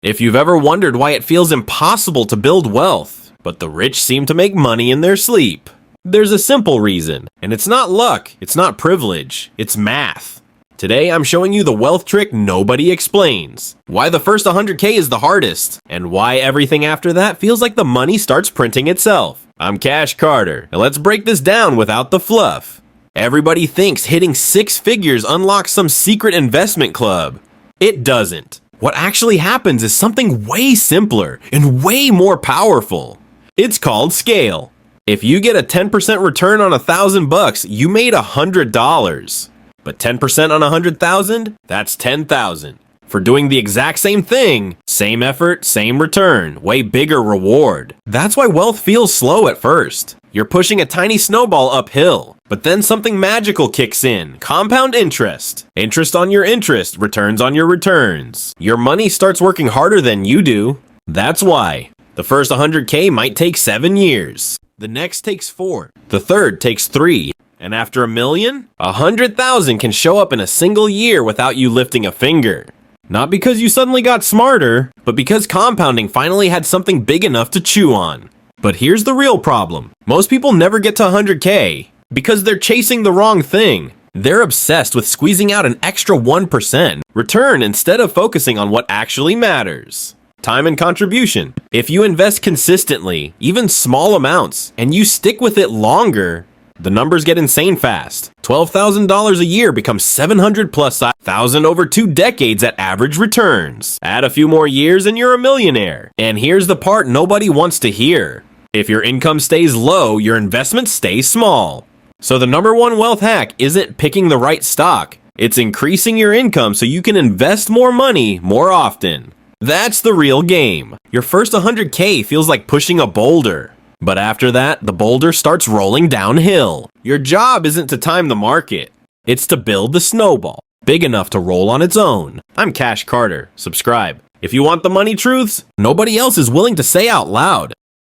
If you've ever wondered why it feels impossible to build wealth, but the rich seem to make money in their sleep, there's a simple reason, and it's not luck, it's not privilege, it's math. Today I'm showing you the wealth trick nobody explains, why the first 100K is the hardest, and why everything after that feels like the money starts printing itself. I'm Cash Carter, and let's break this down without the fluff. Everybody thinks hitting 6 figures unlocks some secret investment club. It doesn't. What actually happens is something way simpler and way more powerful. It's called scale. If you get a 10% return on $1,000, you made $100. But 10% on 100,000, that's 10,000. For doing the exact same thing, same effort, same return, way bigger reward. That's why wealth feels slow at first. You're pushing a tiny snowball uphill, but then something magical kicks in. Compound interest. Interest on your interest, returns on your returns. Your money starts working harder than you do. That's why. The first 100K might take 7 years. The next takes 4. The third takes 3. And after $1 million, 100,000 can show up in a single year without you lifting a finger. Not because you suddenly got smarter, but because compounding finally had something big enough to chew on. But here's the real problem. Most people never get to 100K because they're chasing the wrong thing. They're obsessed with squeezing out an extra 1% return instead of focusing on what actually matters. Time and contribution. If you invest consistently, even small amounts, and you stick with it longer, the numbers get insane fast. $12,000 a year becomes $700 plus $1,000 over 2 decades at average returns. Add a few more years and you're a millionaire. And here's the part nobody wants to hear. If your income stays low, your investments stay small. So the number one wealth hack isn't picking the right stock. It's increasing your income so you can invest more money more often. That's the real game. Your first 100K feels like pushing a boulder. But after that, the boulder starts rolling downhill. Your job isn't to time the market. It's to build the snowball, big enough to roll on its own. I'm Cash Carter. Subscribe. If you want the money truths nobody else is willing to say out loud.